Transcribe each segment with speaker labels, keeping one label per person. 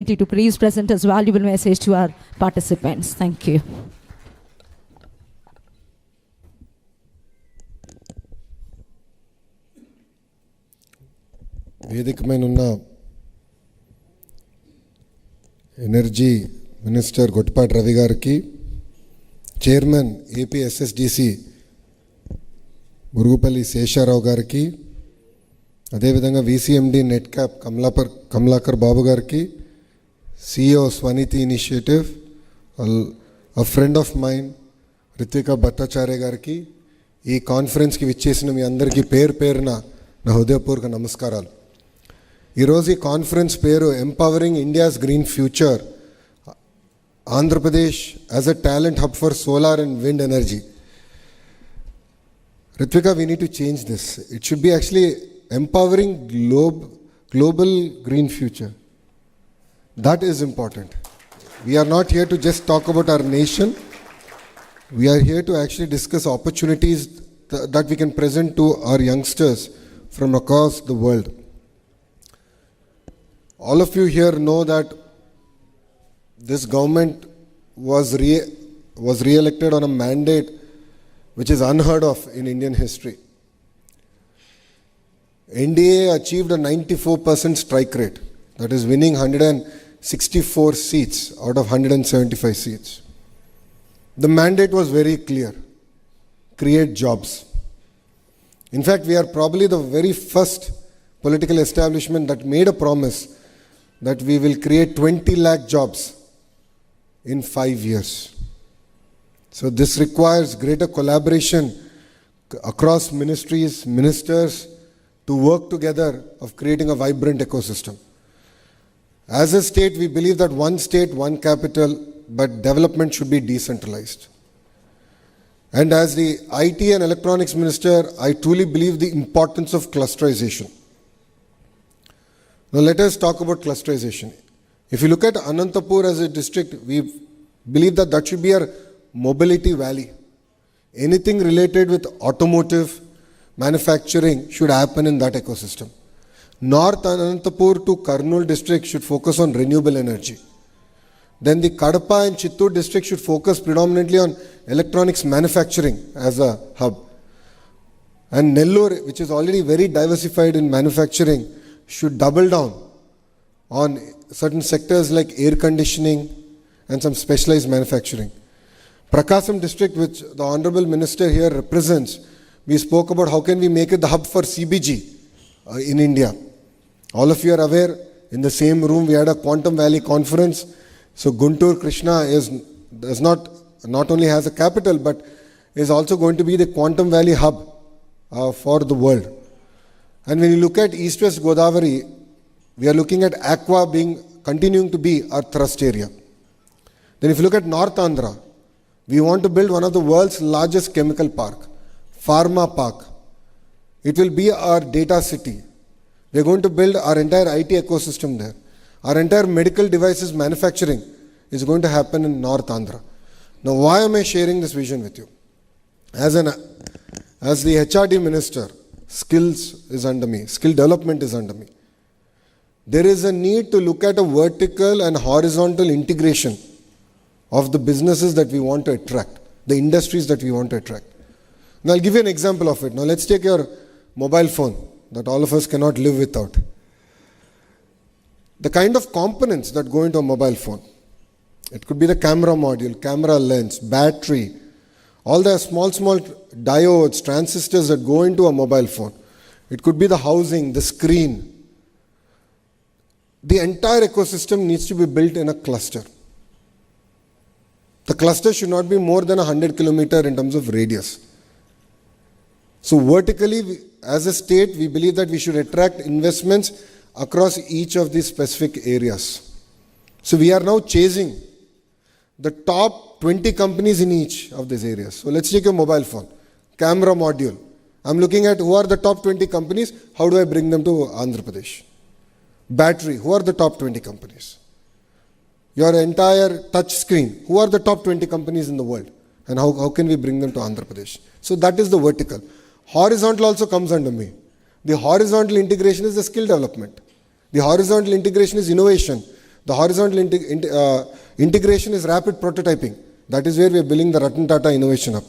Speaker 1: opportunity to please present his valuable message to our participants. Thank you.
Speaker 2: వేదికమైన ఉన్న energy minister Gottipati Ravi గారికి, chairman AP SSDC మురుగుపల్లి Sesha Rao గారికి, అదేవిధంగా వీసీఎండి net cap Kamalakar బాబు గారికి, CEO Svanidhi initiative, a friend of mind Rithwika Bhattacharya గారికి, ఈ కాన్ఫరెన్స్కి విచ్చేసిన మీ అందరికీ పేరు పేరున నా హృదయపూర్వక నమస్కారాలు. ఈరోజు ఈ కాన్ఫరెన్స్ పేరు empowering India's green future, Andhra Pradesh as a talent hub for solar and wind energy. Ritvika, we need to change this. It should be actually empowering global green future. That is important. We are not here to just talk about our nation. We are here to actually discuss opportunities that we can present to our youngsters from across the world. All of you here know that this government was re-elected on a mandate which is unheard of in Indian history. NDA achieved a 94% strike rate, that is winning 164 seats out of 175 seats. The mandate was very clear: create jobs. In fact, we are probably the very first political establishment that made a promise that we will create 20 lakh jobs in 5 years. So this requires greater collaboration across ministries, ministers, to work together of creating a vibrant ecosystem. As a state, we believe that one state, one capital, but development should be decentralized. And as the IT and electronics minister, I truly believe the importance of clusterization. Now let us talk about clusterization. If you look at Anantapur as a district, we believe that that should be our mobility valley. Anything related with automotive, manufacturing should happen in that ecosystem. North Anantapur to Kurnool district should focus on renewable energy. Then the Kadapa and Chittoor district should focus predominantly on electronics manufacturing as a hub. And Nellore, which is already very diversified in manufacturing, should double down on certain sectors like air conditioning and some specialized manufacturing. Prakasam district, which the Honorable Minister here represents, we spoke about how can we make it the hub for CBG in India. All of you are aware, in the same room we had a Quantum Valley conference. So Guntur Krishna does not only has a capital, but is also going to be the Quantum Valley hub for the world. And when you look at East-West Godavari, we are looking at Aqua continuing to be our thrust area. Then if you look at North Andhra, we want to build one of the world's largest chemical park, Pharma Park. It will be our data city. We are going to build our entire IT ecosystem there. Our entire medical devices manufacturing is going to happen in North Andhra. Now, why am I sharing this vision with you? As the HRD minister, skills is under me, skill development is under me. There is a need to look at a vertical and horizontal integration of the businesses that we want to attract, the industries that we want to attract. Now I'll give you an example of it. Now let's take your mobile phone that all of us cannot live without. The kind of components that go into a mobile phone. It could be the camera module, camera lens, battery, all the small diodes, transistors that go into a mobile phone. It could be the housing, the screen. The entire ecosystem needs to be built in a cluster. The cluster should not be more than 100 kilometers in terms of radius. So vertically, as a state, we believe that we should attract investments across each of these specific areas. So we are now chasing the top 20 companies in each of these areas. So let's take a mobile phone, camera module. I'm looking at who are the top 20 companies, how do I bring them to Andhra Pradesh? Battery, who are the top 20 companies? Your entire touch screen, who are the top 20 companies in the world? And how can we bring them to Andhra Pradesh? So that is the vertical. Horizontal also comes under me. The horizontal integration is the skill development. The horizontal integration is innovation. The horizontal integration is rapid prototyping. That is where we are building the Ratan Tata Innovation Hub.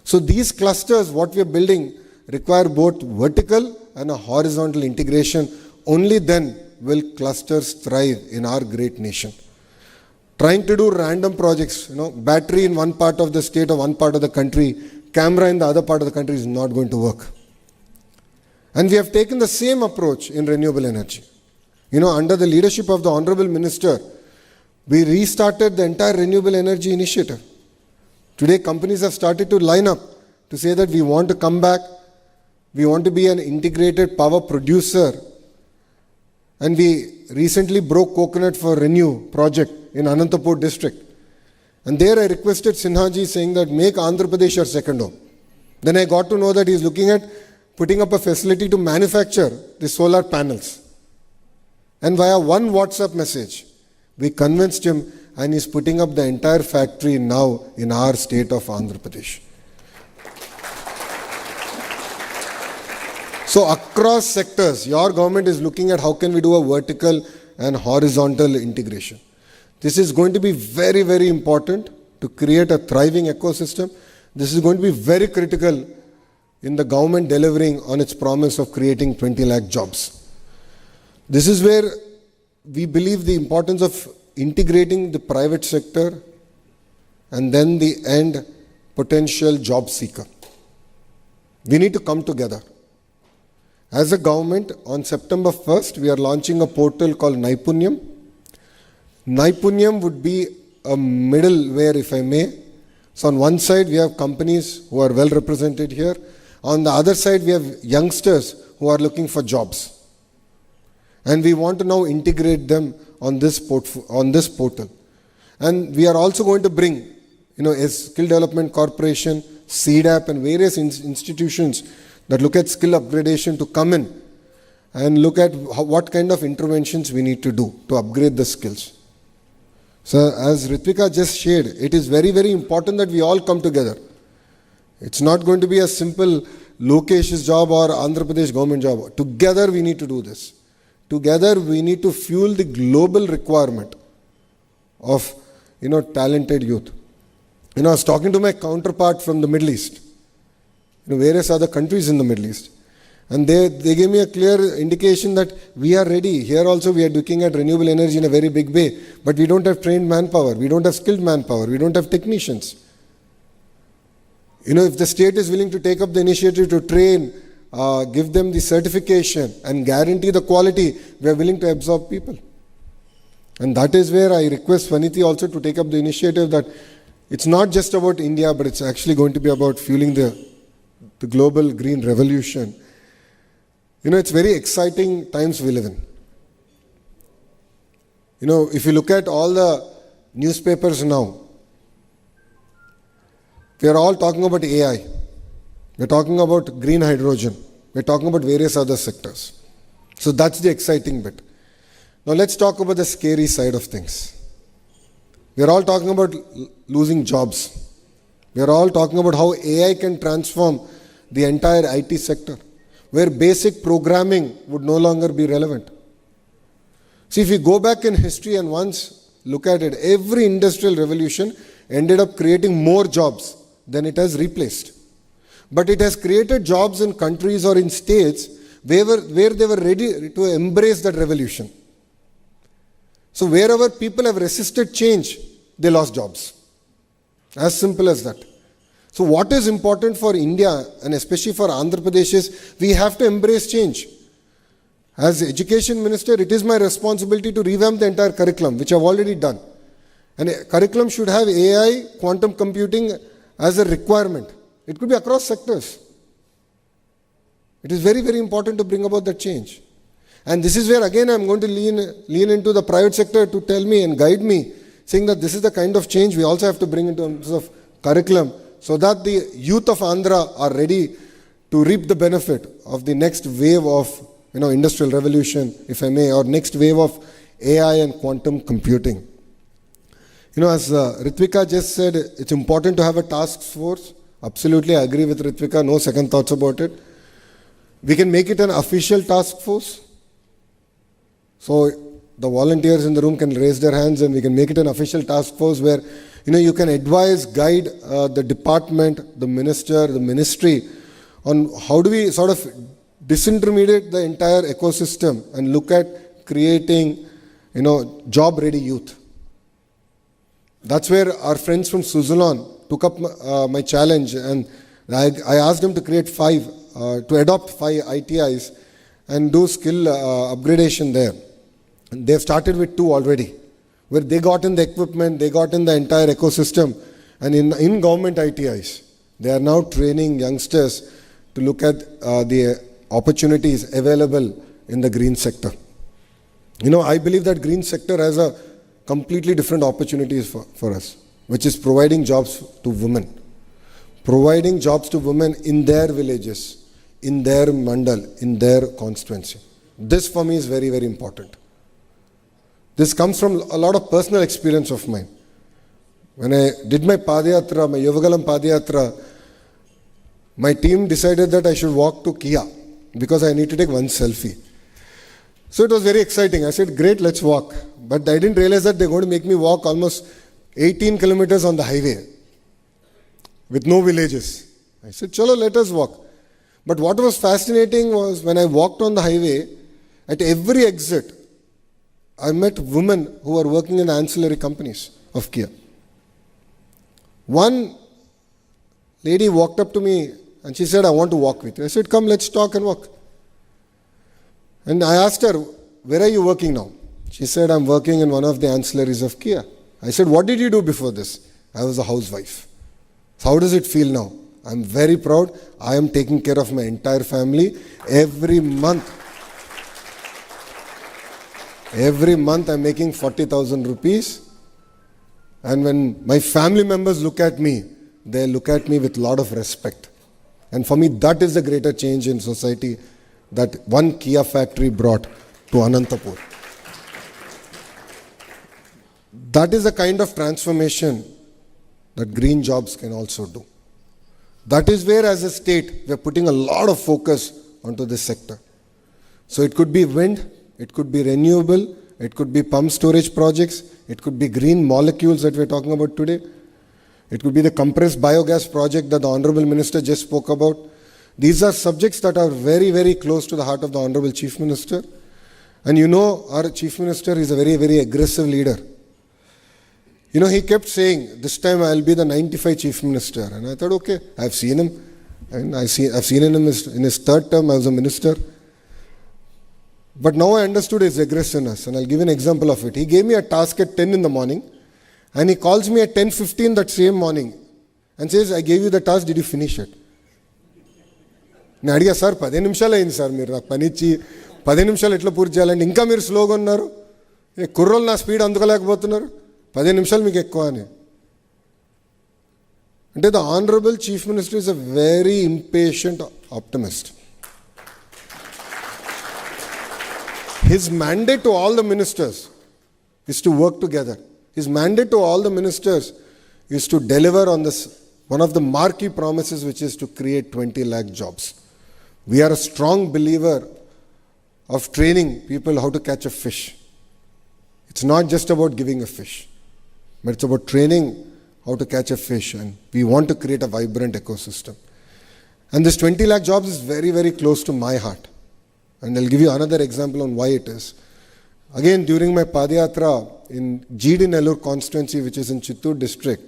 Speaker 2: So these clusters, what we are building, require both vertical and a horizontal integration. Only then will clusters thrive in our great nation. Trying to do random projects, battery in one part of the state or one part of the country, camera in the other part of the country is not going to work. And we have taken the same approach in renewable energy. Under the leadership of the Honorable Minister, we restarted the entire renewable energy initiative. Today, companies have started to line up to say that we want to come back, we want to be an integrated power producer. And we recently broke coconut for Renew project in Anantapur district. And there I requested Sinhaji saying that make Andhra Pradesh your second home. Then I got to know that he is looking at putting up a facility to manufacture the solar panels. And via one WhatsApp message, we convinced him and he's putting up the entire factory now in our state of Andhra Pradesh. So across sectors, your government is looking at how can we do a vertical and horizontal integration. This is going to be very, very important to create a thriving ecosystem. This is going to be very critical in the government delivering on its promise of creating 20 lakh jobs. This is where we believe the importance of integrating the private sector and then the end potential job seeker. We need to come together. As a government, on September 1st, we are launching a portal called Naipunyam. Naipunyam would be a middleware, if I may. So on one side, we have companies who are well represented here. On the other side, we have youngsters who are looking for jobs. And we want to now integrate them on this portal. And we are also going to bring, a Skill Development Corporation, CDAP and various institutions that look at skill upgradation to come in and look at what kind of interventions we need to do to upgrade the skills. So as Ritvika just shared, it is very, very important that we all come together. It's not going to be a simple Lokesh's job or Andhra Pradesh government job. Together we need to do this. Together we need to fuel the global requirement of, talented youth. I was talking to my counterpart from the Middle East, various other countries in the Middle East. And they gave me a clear indication that we are ready. Here also we are looking at renewable energy in a very big way. But we don't have trained manpower. We don't have skilled manpower. We don't have technicians. If the state is willing to take up the initiative to train, give them the certification and guarantee the quality, we are willing to absorb people. And that is where I request Vaniti also to take up the initiative that it's not just about India, but it's actually going to be about fueling the global green revolution. It's very exciting times we live in. If you look at all the newspapers now, we are all talking about AI. We're talking about green hydrogen. We're talking about various other sectors. So that's the exciting bit. Now let's talk about the scary side of things. We're all talking about losing jobs. We're all talking about how AI can transform the entire IT sector, where basic programming would no longer be relevant. See, if we go back in history and once look at it, every industrial revolution ended up creating more jobs than it has replaced. But it has created jobs in countries or in states where they were ready to embrace that revolution. So wherever people have resisted change, they lost jobs. As simple as that. So what is important for India and especially for Andhra Pradesh is we have to embrace change. As Education Minister, it is my responsibility to revamp the entire curriculum, which I have already done. And a curriculum should have AI, quantum computing as a requirement. It could be across sectors. It is very, very important to bring about that change. And this is where again I am going to lean into the private sector to tell me and guide me, saying that this is the kind of change we also have to bring in terms of curriculum, so that the youth of Andhra are ready to reap the benefit of the next wave of industrial revolution, if I may, or next wave of AI and quantum computing. As Ritvika just said, it's important to have a task force. Absolutely, I agree with Ritvika, no second thoughts about it. We can make it an official task force. So the volunteers in the room can raise their hands and we can make it an official task force where, you can advise, guide the department, the minister, the ministry on how do we sort of disintermediate the entire ecosystem and look at creating, job-ready youth. That's where our friends from Suzlon took up my challenge, and I asked them to create to adopt 5 ITIs and do skill upgradation there. And they've started with 2 already, where they got in the equipment, they got in the entire ecosystem, and in government ITIs, they are now training youngsters to look at the opportunities available in the green sector. I believe that green sector has a completely different opportunities for us, which is providing jobs to women. Providing jobs to women in their villages, in their mandal, in their constituency. This for me is very, very important. This comes from a lot of personal experience of mine. When I did my Padayatra, my Yovagalam Padayatra, my team decided that I should walk to Kia because I need to take one selfie. So it was very exciting. I said, great, let's walk. But I didn't realize that they're going to make me walk almost 18 kilometers on the highway with no villages. I said, chalo, let us walk. But what was fascinating was when I walked on the highway, at every exit, I met women who were working in ancillary companies of Kia. One lady walked up to me and she said, I want to walk with you. I said, come, let's talk and walk. And I asked her, where are you working now? She said, I'm working in one of the ancillaries of Kia. I said, what did you do before this? I was a housewife. So how does it feel now? I'm very proud. I am taking care of my entire family. Every month I'm making 40,000 rupees. And when my family members look at me, they look at me with a lot of respect. And for me, that is the greater change in society that one Kia factory brought to Anantapur. That is the kind of transformation that green jobs can also do. That is where, as a state, we are putting a lot of focus onto this sector. So it could be wind, it could be renewable, it could be pump storage projects, it could be green molecules that we are talking about today. It could be the compressed biogas project that the Honorable Minister just spoke about. These are subjects that are very, very close to the heart of the Honorable Chief Minister. And our Chief Minister is a very, very aggressive leader. He kept saying, this time I'll be the 95 Chief Minister. And I thought, okay, I've seen him. And I've seen him in his 3rd term as a minister. But now I understood his aggressiveness. And I'll give an example of it. He gave me a task at 10 in the morning. And he calls me at 10:15 that same morning. And says, I gave you the task, did you finish it? నేను అడిగా sir 10 నిమిషాలు అయింది sir మీరు నాకు పని ఇచ్చి 10 నిమిషాలు ఎట్లా పూర్తి చేయాలంటే ఇంకా మీరు స్లోగా ఉన్నారు కుర్రోళ్ళు నా స్పీడ్ అందుకోలేకపోతున్నారు 10 నిమిషాలు మీకు ఎక్కువ అని అంటే the Honorable Chief Minister is a very impatient optimist. His mandate to all the ministers is to work together. His mandate to all the ministers is to deliver on this, one of the marquee promises, which is to create 20 lakh jobs. We are a strong believer of training people how to catch a fish. It's not just about giving a fish, but it's about training how to catch a fish, and we want to create a vibrant ecosystem. And this 20 lakh jobs is very, very close to my heart. And I'll give you another example on why it is. Again, during my Padayatra in GD Nellore constituency, which is in Chittoor district,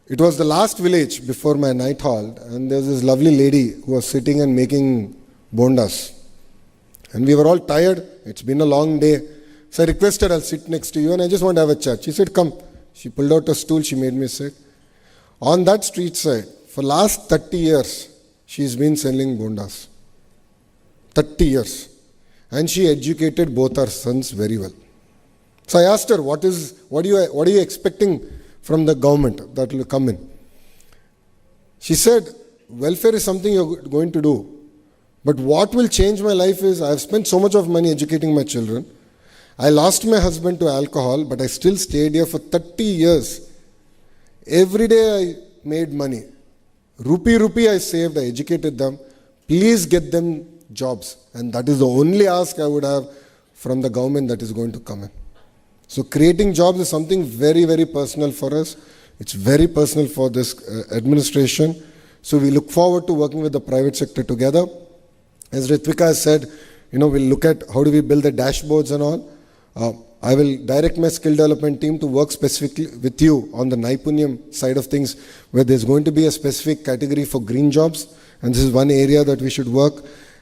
Speaker 2: it was the last village before my night halt, and there was this lovely lady who was sitting and making bondas. And we were all tired. It's been a long day. So I requested, I'll sit next to you and I just want to have a chat. She said, come. She pulled out a stool, she made me sit. On that street side, for last 30 years, she's been selling bondas. 30 years. And she educated both our sons very well. So I asked her, what are you expecting from the government that will come in? She said, welfare is something you're going to do. But what will change my life is, I have spent so much of money educating my children. I lost my husband to alcohol, but I still stayed here for 30 years. Every day I made money. Rupee I saved, I educated them. Please get them jobs. And that is the only ask I would have from the government that is going to come in. So creating jobs is something very, very personal for us. It's very personal for this administration. So we look forward to working with the private sector together. As Ritvika has said, we'll look at how do we build the dashboards and all. I will direct my skill development team to work specifically with you on the Naipunyam side of things, where there's going to be a specific category for green jobs, and this is one area that we should work.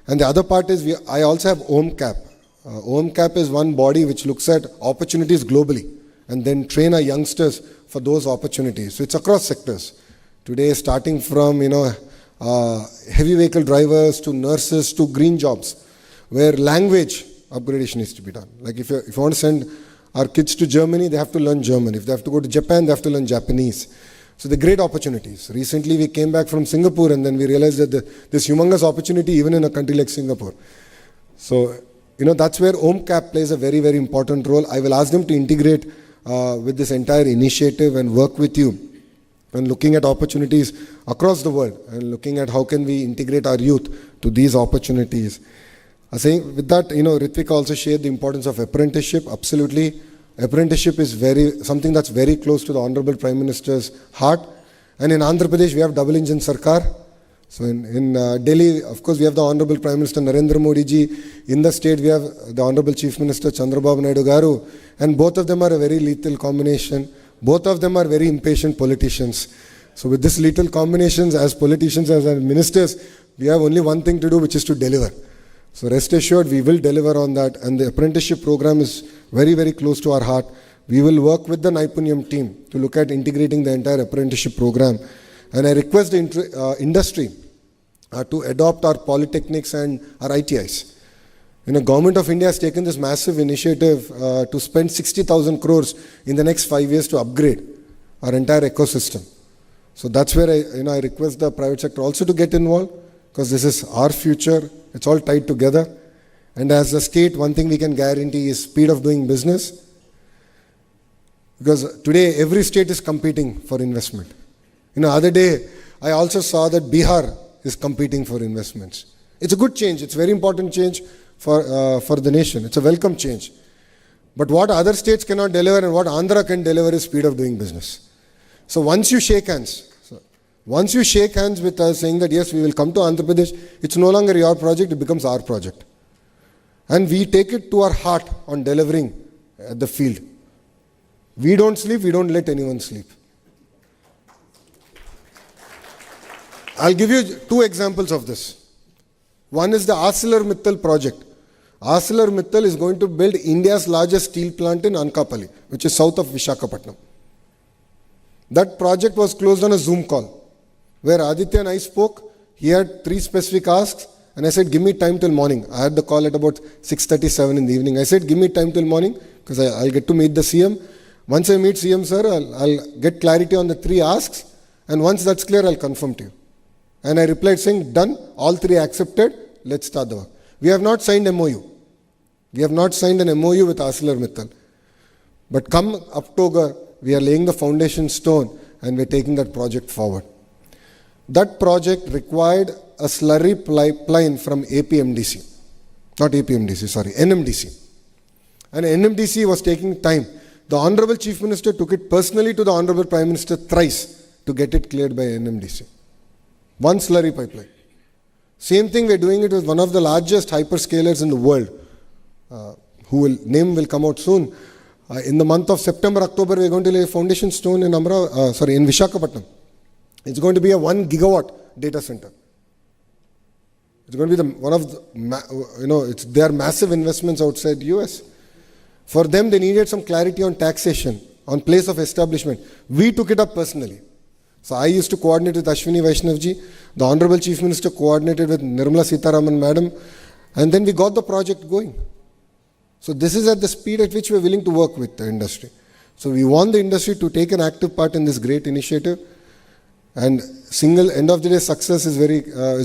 Speaker 2: And the other part is, I also have OMCAP. OMCAP is one body which looks at opportunities globally and then train our youngsters for those opportunities. So it's across sectors. Today, starting from, heavy vehicle drivers to nurses to green jobs, where language upgradation needs to be done. Like if you want to send our kids to Germany, they have to learn German. If they have to go to Japan, they have to learn Japanese. So they're great opportunities. Recently, we came back from Singapore and then we realized that this humongous opportunity even in a country like Singapore. So, that's where OMCAP plays a very, very important role. I will ask them to integrate with this entire initiative and work with you and looking at opportunities across the world and looking at how can we integrate our youth to these opportunities. Saying with that, Ritvika also shared the importance of apprenticeship. Absolutely. Apprenticeship is something that's very close to the Honorable Prime Minister's heart. And in Andhra Pradesh, we have double engine Sarkar. So in Delhi, of course, we have the Honorable Prime Minister Narendra Modi ji. In the state, we have the Honorable Chief Minister Chandrababu Naidu Garu. And both of them are a very lethal combination. Both of them are very impatient politicians. So with this lethal combinations, as politicians, as ministers, we have only one thing to do, which is to deliver. So rest assured, we will deliver on that. And the apprenticeship program is very, very close to our heart. We will work with the Naipunyam team to look at integrating the entire apprenticeship program. And I request the industry to adopt our polytechnics and our ITIs. Government of India has taken this massive initiative to spend 60,000 crores in the next 5 years to upgrade our entire ecosystem. So that's where I request the private sector also to get involved, because this is our future. It's all tied together. And as a state, one thing we can guarantee is speed of doing business. Because today, every state is competing for investment. Other day, I also saw that Bihar is competing for investments. It's a good change. It's a very important change for the nation. It's a welcome change. But what other states cannot deliver and what Andhra can deliver is speed of doing business. So once you shake hands with us saying that yes, we will come to Andhra Pradesh, it's no longer your project, it becomes our project. And we take it to our heart on delivering at the field. We don't sleep, we don't let anyone sleep. I'll give you 2 examples of this. One is the ArcelorMittal project. ArcelorMittal is going to build India's largest steel plant in Anakapalli, which is south of Visakhapatnam. That project was closed on a Zoom call, where Aditya and I spoke. He had 3 specific asks, and I said, give me time till morning. I had the call at about 6:37 in the evening. I said, give me time till morning, because I'll get to meet the CM. Once I meet CM, sir, I'll get clarity on the 3 asks, and once that's clear, I'll confirm to you. And I replied saying, done, all 3 accepted, let's start the work. We have not signed MOU. We have not signed an MOU with ArcelorMittal. But come October, we are laying the foundation stone and we're taking that project forward. That project required a slurry pipeline from NMDC. And NMDC was taking time. The Honorable Chief Minister took it personally to the Honorable Prime Minister thrice to get it cleared by NMDC. One slurry pipeline. Same thing, we're doing it with one of the largest hyperscalers in the world, name will come out soon. In the month of September, October, we're going to lay a foundation stone in Visakhapatnam. It's going to be a 1 gigawatt data center. It's going to be they are massive investments outside US. For them, they needed some clarity on taxation, on place of establishment. We took it up personally. So I used to coordinate with Ashwini Vaishnavji. The Honorable Chief Minister coordinated with Nirmala Sitharaman Madam. And then we got the project going. So this is at the speed at which we are willing to work with the industry. So we want the industry to take an active part in this great initiative. And end of the day success is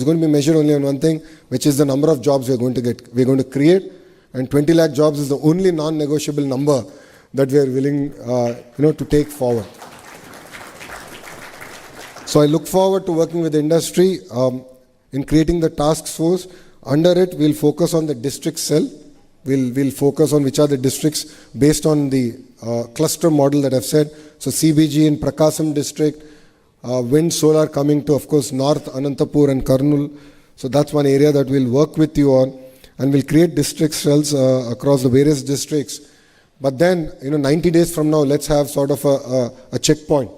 Speaker 2: going to be measured only on one thing, which is the number of jobs we're going to create. And 20 lakh jobs is the only non-negotiable number that we are willing to take forward. So I look forward to working with the industry in creating the task force. Under it, we'll focus on the district cell. We'll focus on which are the districts based on the cluster model that I've said. So CBG in Prakasam district, wind, solar coming to, of course, North, Anantapur and Kurnool. So that's one area that we'll work with you on, and we'll create district cells across the various districts. But then, 90 days from now, let's have sort of a checkpoint.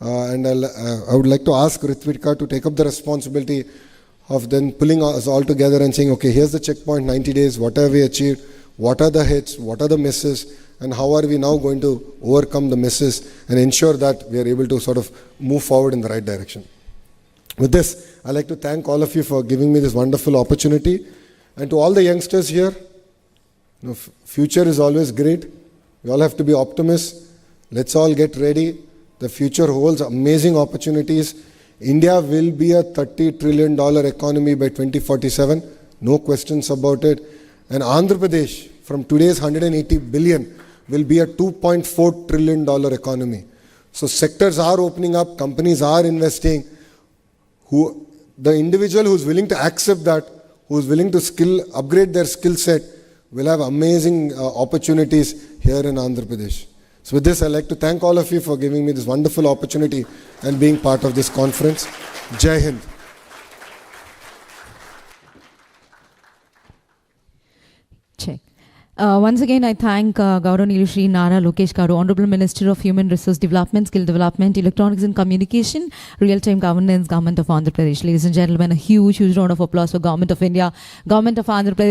Speaker 2: And I would like to ask Ritvika to take up the responsibility of then pulling us all together and saying, okay, here's the checkpoint, 90 days, what have we achieved, what are the hits, what are the misses, and how are we now going to overcome the misses and ensure that we are able to sort of move forward in the right direction. With this, I'd like to thank all of you for giving me this wonderful opportunity. And to all the youngsters here, future is always great. We all have to be optimists. Let's all get ready. The future holds amazing opportunities. India will be a $30 trillion economy by 2047. No questions about it. And Andhra Pradesh, from today's 180 billion, will be a $2.4 trillion economy. So sectors are opening up, companies are investing. The individual who's willing to accept that, who's willing to upgrade their skill set, will have amazing opportunities here in Andhra Pradesh. So with this, I'd like to thank all of you for giving me this wonderful opportunity and being part of this conference. Jai Hind.
Speaker 1: Check. Once again, I thank Gauranilu Shri Nara Lokesh Garu, Honorable Minister of Human Resource Development, Skill Development, Electronics and Communication, Real-Time Governance, Government of Andhra Pradesh. Ladies and gentlemen, a huge round of applause for Government of India, Government of Andhra Pradesh.